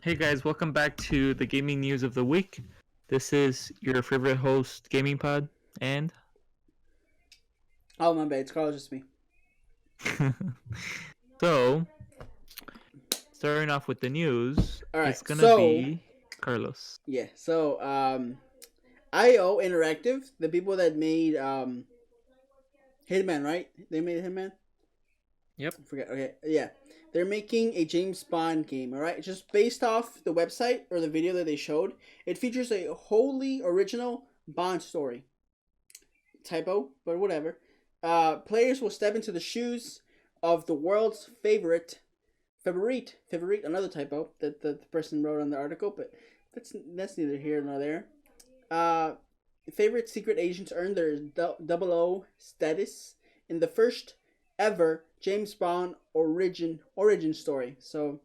Hey guys, welcome back to the gaming news of the week. This is your favorite host, Gaming Pod, and Oh, my bad. It's Carl, just me. so starting off with the news, All right. it's gonna So, be Carlos. yeah. IO Interactive, the people that made Hitman, right? They made Hitman? Yep. I forget. Okay. Yeah. They're making a James Bond game, all right? Just based off the website or the video that they showed, it features a wholly original Bond story. Typo, but whatever. Players will step into the shoes of the world's favorite, another typo that the person wrote on the article, but that's neither here nor there. Uh, Favorite secret agents earn their double O status in the first ever James Bond origin story. So,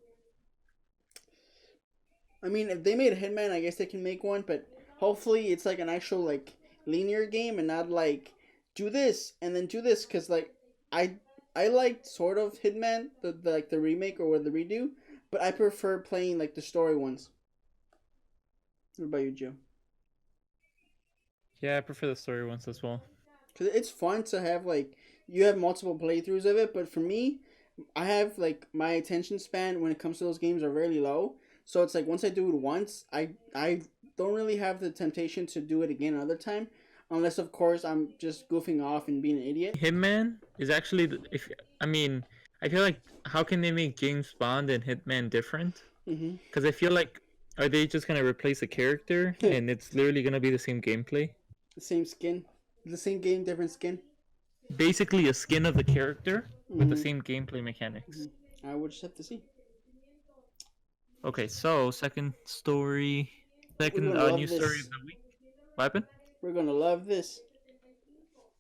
I mean, if they made a Hitman, I guess they can make one, but hopefully it's like an actual like linear game and not like do this and then do this because like I I liked sort of Hitman the like the remake or the redo, but I prefer playing like the story ones. What about you, Joe? Yeah, I prefer the story ones as well. Because it's fun to have like you have multiple playthroughs of it, but for me, I have like my attention span when it comes to those games are really low. So it's like once I do it once, I don't really have the temptation to do it again another time, unless of course I'm just goofing off and being an idiot. Hitman is actually if I mean I feel like how can they make James Bond and Hitman different? Mm-hmm. Because I feel like are they just gonna replace a character The and it's literally gonna be the same gameplay? same skin, the same game, different skin. Basically, a skin of the character with the Mm-hmm. same gameplay mechanics. Mm-hmm. I would just have to see. Okay, so We're second gonna love news story of this. the week. What happened? We're gonna love this.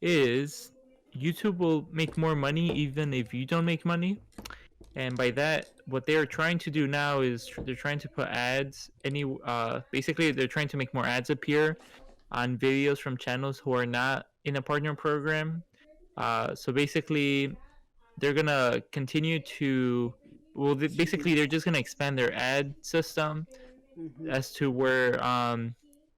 Is YouTube will make more money even if you don't make money. And by that, what they are trying to do now is they're trying to put ads. Basically, they're trying to make more ads appear on videos from channels who are not in a partner program. So basically, they're gonna continue to Excuse me. basically they're just gonna expand their ad system Mm-hmm. as to where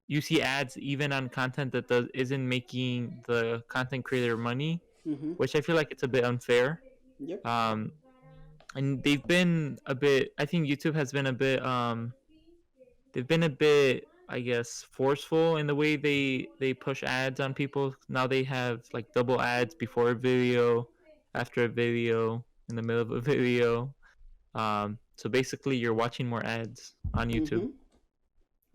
you see ads even on content that isn't making the content creator money, Mm-hmm. which I feel like it's a bit unfair. Yep. um and they've been a bit, I think YouTube has been a bit they've been a bit, I guess, forceful in the way they push ads on people. Now they have like double ads before a video, after a video, in the middle of a video. So basically, you're watching more ads on YouTube. Mm-hmm.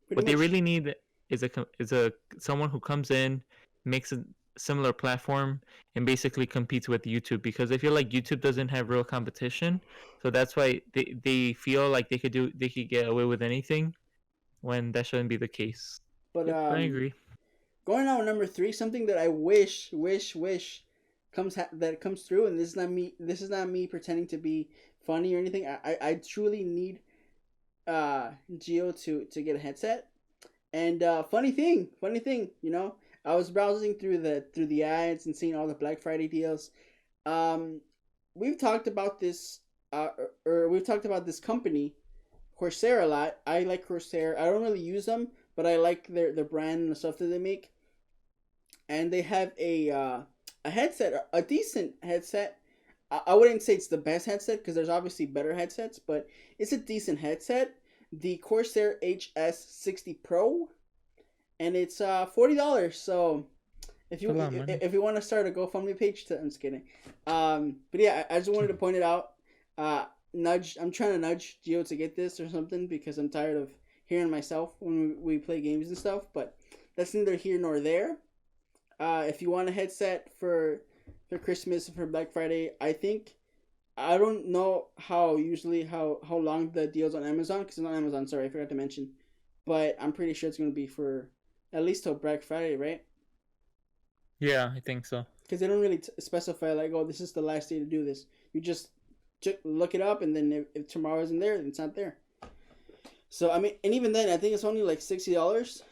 Pretty What they much. really need is a someone who comes in, makes a similar platform, and basically competes with YouTube, because I feel like YouTube doesn't have real competition. So that's why they feel like they could get away with anything when that shouldn't be the case. But Yep, I agree. going on with number three, something that I wish that comes through, and this is not me. This is not me pretending to be funny or anything. I truly need Geo to get a headset. And funny thing, I was browsing through the ads and seeing all the Black Friday deals. Um, we've talked about this, or we've talked about this company, Corsair, a lot. I like Corsair. I don't really use them, but I like their brand and the stuff that they make. And they have a headset, a decent headset. I wouldn't say it's the best headset because there's obviously better headsets, but it's a decent headset. The Corsair HS60 Pro, and it's $40. So if It's a lot of money. if you want to start a GoFundMe page, I'm just kidding. But yeah, I just wanted to point it out. Nudge. I'm trying to nudge Geo to get this or something because I'm tired of hearing myself when we play games and stuff. But that's neither here nor there. If you want a headset for Christmas for Black Friday, I don't know how long the deals on Amazon because it's on Amazon. Sorry, I forgot to mention, but I'm pretty sure it's gonna be for at least till Black Friday, right? Yeah, I think so. Because they don't really specify like, oh, this is the last day to do this. You just look it up, and then if tomorrow isn't there, then it's not there. So I mean, and even then, I think it's only like $60,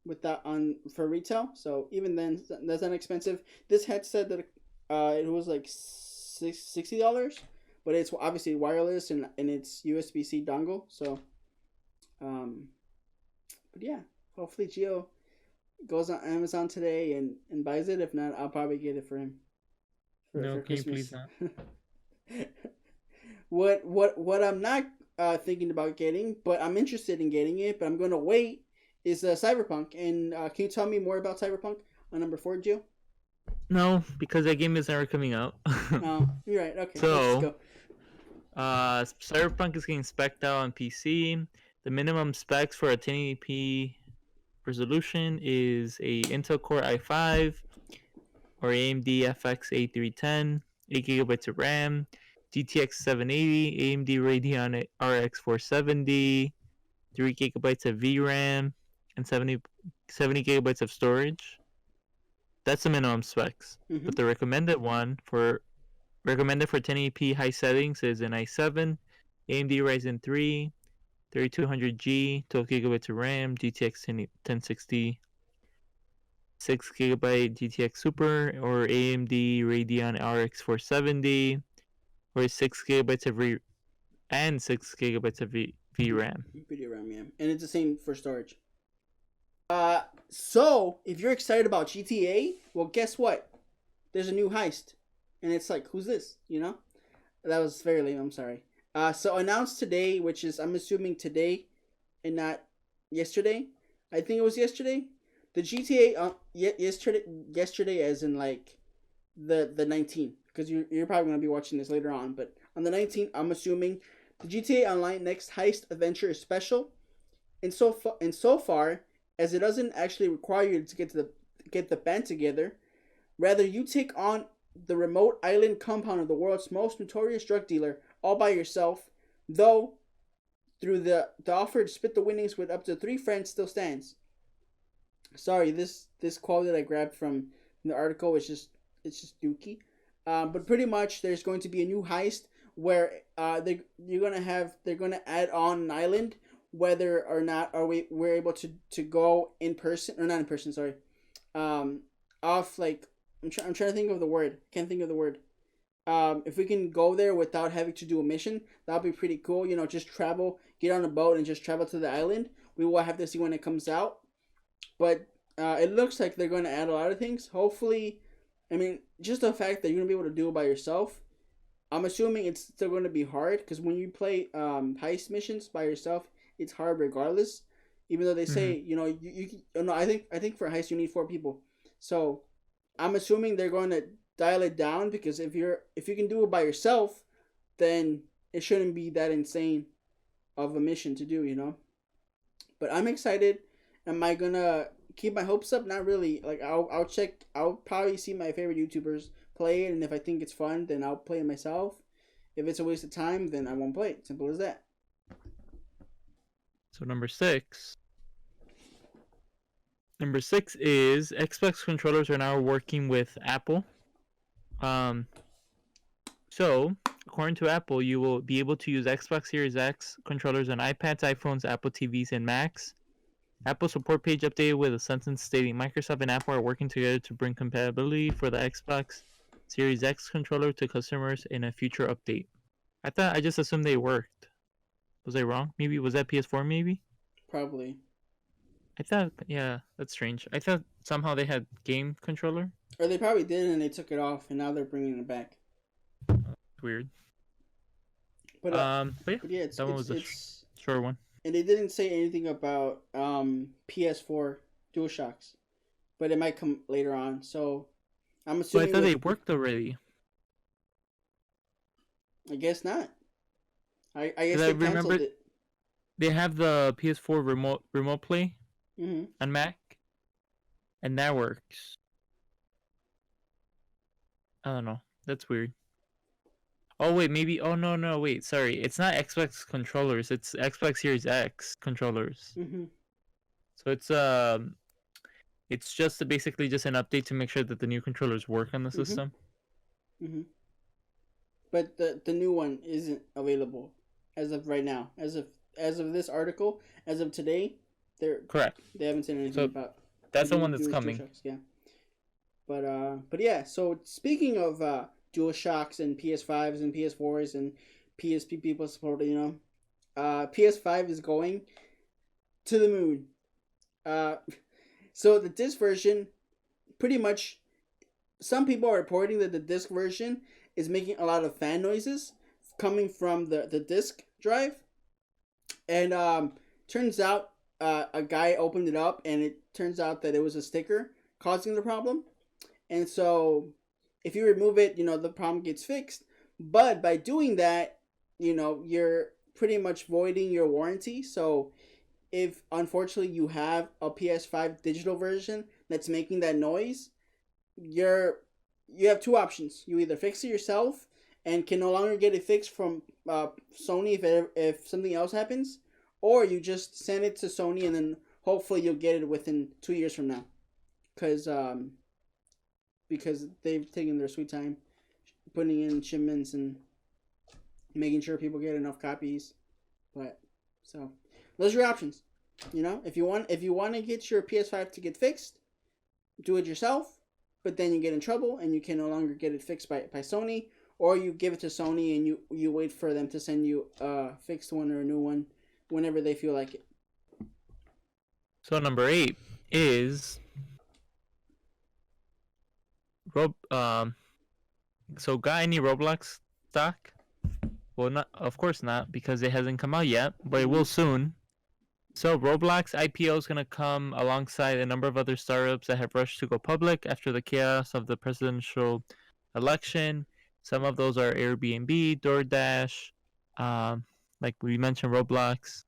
with that on for retail. So even then, that's not expensive. This headset that it was like $60, but it's obviously wireless and it's USB-C dongle. So, um, but yeah, hopefully Gio goes on Amazon today and buys it. If not, I'll probably get it for him No, for can you please Christmas. not? What I'm not thinking about getting, but I'm interested in getting it, but I'm gonna wait. Is Cyberpunk, and can you tell me more about Cyberpunk on number 4, Joe? No, because that game is never coming out. Oh, you're right. Okay, let's So, go. Cyberpunk is getting spec'd out on PC. The minimum specs for a 1080p resolution is a Intel Core i5 or AMD FX A310, 8 gigabytes of RAM, GTX 780, AMD Radeon RX 470, 3 gigabytes of VRAM, and 70 gigabytes of storage. That's the minimum specs. Mm-hmm. But the recommended for 1080p high settings is an i7, AMD Ryzen 3, 3200G, 12 gigabytes of RAM, GTX 1060, 6 gigabyte GTX Super, or AMD Radeon RX 470, or 6 gigabytes of and 6 gigabytes of VRAM. Video RAM, yeah, and it's the same for storage. So if you're excited about GTA, well, guess what? There's a new heist, and it's like, who's this? You know, that was very lame. I'm sorry. So announced today, which is I'm assuming today, and not yesterday. I think it was yesterday. The GTA yesterday as in like the 19th, because you're probably gonna be watching this later on, but on the 19th, I'm assuming the GTA Online Next Heist Adventure is special, and so far as it doesn't actually require you to get the band together. Rather, you take on the remote island compound of the world's most notorious drug dealer all by yourself, though through the offer to split the winnings with up to 3 friends still stands. Sorry, this quote that I grabbed from the article is just it's just dookie. But pretty much there's going to be a new heist where they're gonna add on an island, whether or not we're able to go in person or not in person. Sorry, off like I'm trying to think of the word. Can't think of the word. If we can go there without having to do a mission, that'll be pretty cool. You know, just travel, get on a boat, and just travel to the island. We will have to see when it comes out, but it looks like they're going to add a lot of things. Hopefully, I mean, just the fact that you're going to be able to do it by yourself. I'm assuming it's still going to be hard because when you play heist missions by yourself, it's hard regardless. Even though they say no, I think for a heist you need 4 people. So I'm assuming they're going to dial it down because if you can do it by yourself, then it shouldn't be that insane of a mission to do, you know. But I'm excited. Am I gonna keep my hopes up? Not really. Like I'll check. I'll probably see my favorite YouTubers play it, and if I think it's fun, then I'll play it myself. If it's a waste of time, then I won't play it. Simple as that. So number 6. Number 6 is Xbox controllers are now working with Apple. So according to Apple, you will be able to use Xbox Series X controllers on iPads, iPhones, Apple TVs, and Macs. Apple support page updated with a sentence stating Microsoft and Apple are working together to bring compatibility for the Xbox Series X controller to customers in a future update. I just assumed they worked. Was I wrong? Maybe was that PS4 maybe? Probably. I thought yeah, that's strange. I thought somehow they had game controller. Or they probably did and they took it off and now they're bringing it back. Weird. But but yeah, it's that one was a short one. And they didn't say anything about PS4 DualShocks, but it might come later on. So I'm assuming. But I thought they worked already. I guess not. I guess they canceled it. They have the PS4 remote play on Mac, and that works. I don't know. That's weird. Oh wait, maybe. Oh no, wait. Sorry, it's not Xbox controllers. It's Xbox Series X controllers. So it's just basically just an update to make sure that the new controllers work on the system. But the new one isn't available as of right now. As of this article, as of today, they're correct. They haven't said anything about. That's the one that's coming. Yeah. But yeah. So speaking of DualShocks and PS5s and PS4s and PSP people support. PS5 is going to the moon. So the disc version, pretty much, some people are reporting that the disc version is making a lot of fan noises coming from the disc drive, and turns out a guy opened it up, and it turns out that it was a sticker causing the problem, and so if you remove it, the problem gets fixed. But by doing that, you're pretty much voiding your warranty. So if unfortunately you have a PS5 digital version that's making that noise, you have two options. You either fix it yourself and can no longer get it fixed from Sony if something else happens, or you just send it to Sony and then hopefully you'll get it within 2 years from now, because they've taken their sweet time putting in shipments and making sure people get enough copies. But so those are your options. If you want to get your PS5 to get fixed, do it yourself. But then you get in trouble and you can no longer get it fixed by Sony, or you give it to Sony and you wait for them to send you a fixed one or a new one whenever they feel like it. So number 8 is so got any Roblox stock? Well, not, of course not, because it hasn't come out yet, but it will soon. So Roblox IPO is going to come alongside a number of other startups that have rushed to go public after the chaos of the presidential election. Some of those are Airbnb, DoorDash, like we mentioned, Roblox.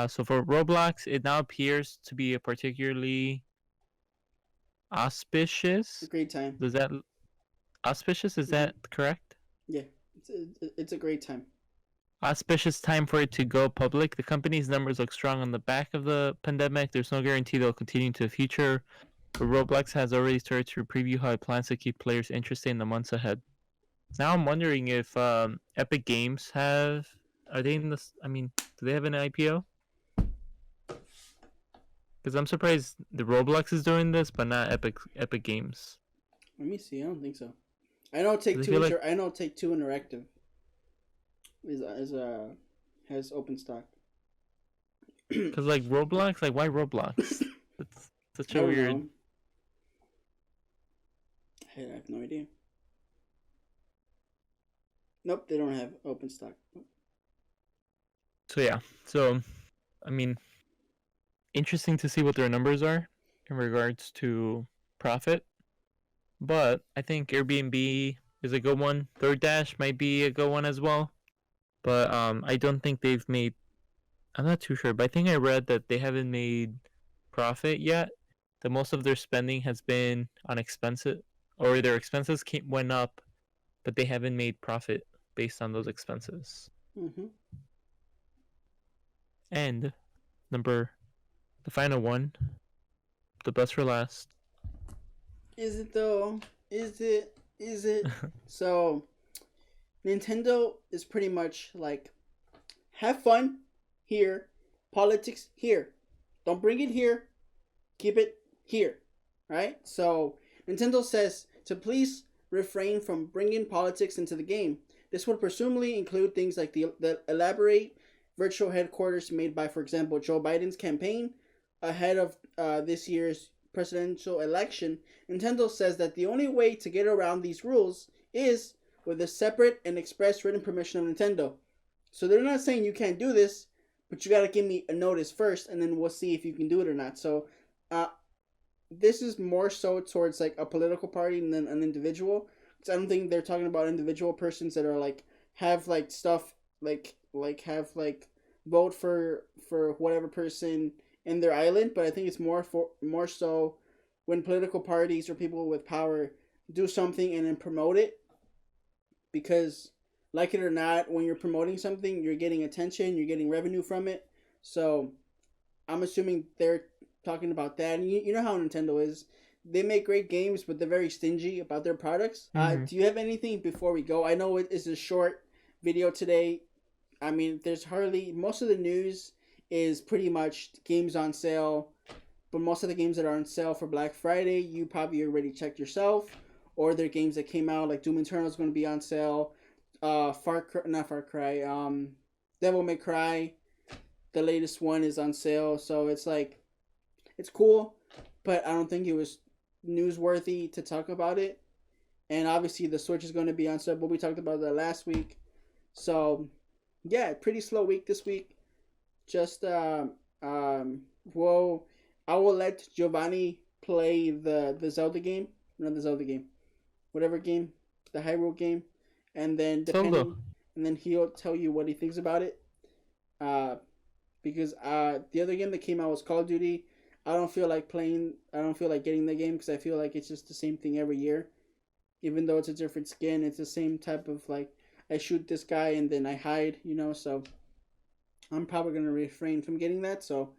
So for Roblox, it now appears to be a particularly auspicious. A great time. Is that auspicious? Is that correct? Yeah, it's a great time. Auspicious time for it to go public. The company's numbers look strong on the back of the pandemic. There's no guarantee they'll continue into the future, but Roblox has already started to preview how it plans to keep players interested in the months ahead. Now I'm wondering if Epic Games are they in this? I mean, do they have an IPO? Because I'm surprised the Roblox is doing this, but not Epic Games. Let me see. I don't think so. I know Take Two. I know Take Two Interactive has open stock. Because like Roblox, like why Roblox? It's such a weird. Know. I have no idea. Nope, they don't have open stock. So yeah, I mean, interesting to see what their numbers are in regards to profit. But I think Airbnb is a good one. DoorDash might be a good one as well. But I don't think they've made. I'm not too sure, but I think I read that they haven't made profit yet. That most of their spending has been on expenses, or their expenses went up, but they haven't made profit based on those expenses. Mm-hmm. And the final one, the best for last. Is it though? Is it? So, Nintendo is pretty much like, have fun here, politics here. Don't bring it here, keep it here, right? So, Nintendo says to please refrain from bringing politics into the game. This would presumably include things like the elaborate virtual headquarters made by, for example, Joe Biden's campaign ahead of this year's presidential election. Nintendo says that the only way to get around these rules is with a separate and express written permission of Nintendo. So they're not saying you can't do this, but you gotta give me a notice first, and then we'll see if you can do it or not. So, this is more so towards like a political party than an individual. Because I don't think they're talking about individual persons that are like have like stuff like have like vote for whatever person in their island. But I think it's more so when political parties or people with power do something and then promote it. Because, like it or not, when you're promoting something, you're getting attention, you're getting revenue from it. So, I'm assuming they're talking about that. And you know how Nintendo is. They make great games, but they're very stingy about their products. Mm-hmm. Do you have anything before we go? I know it is a short video today. I mean, there's hardly... Most of the news is pretty much games on sale. But most of the games that are on sale for Black Friday, you probably already checked yourself. or their games that came out. Like Doom Eternal is going to be on sale. Not Far Cry. Devil May Cry, the latest one is on sale. So it's like, it's cool, but I don't think it was newsworthy to talk about it. And obviously the Switch is going to be on sale, but we talked about that last week. So yeah, pretty slow week this week. Just well, I will let Giovanni play the Zelda game, not the Zelda game, whatever game, the Hyrule game, and then Zelda. he'll tell you what he thinks about it. Uh, because the other game that came out was Call of Duty. I don't feel like playing. I don't feel like getting the game because I feel like it's just the same thing every year. Even though it's a different skin, it's the same type of like, I shoot this guy and then I hide, so I'm probably gonna refrain from getting that. So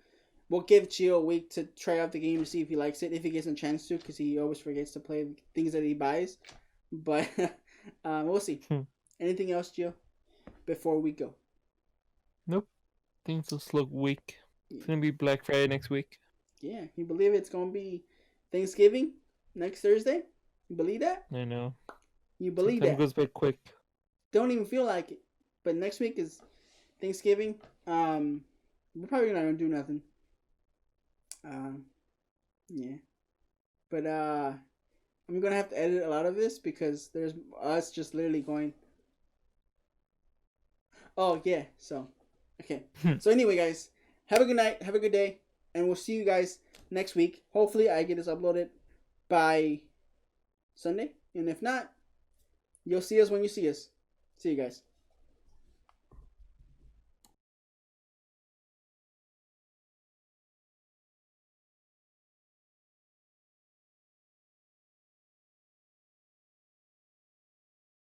we'll give Gio a week to try out the game to see if he likes it, if he gets a chance to, because he always forgets to play things that he buys. But we'll see. Anything else, Gio, before we go? Nope. Things will slow week. It's gonna be Black Friday next week. Yeah, you believe it's gonna be Thanksgiving next Thursday? You believe that? I know. You believe Time that? goes by quick. Don't even feel like it. But next week is Thanksgiving. We're probably not gonna do nothing. Yeah. But I'm gonna have to edit a lot of this because there's us just literally going. Oh yeah. So, okay. So anyway, guys, have a good night. Have a good day, and we'll see you guys next week. Hopefully, I get this uploaded by Sunday, and if not, you'll see us when you see us. See you guys.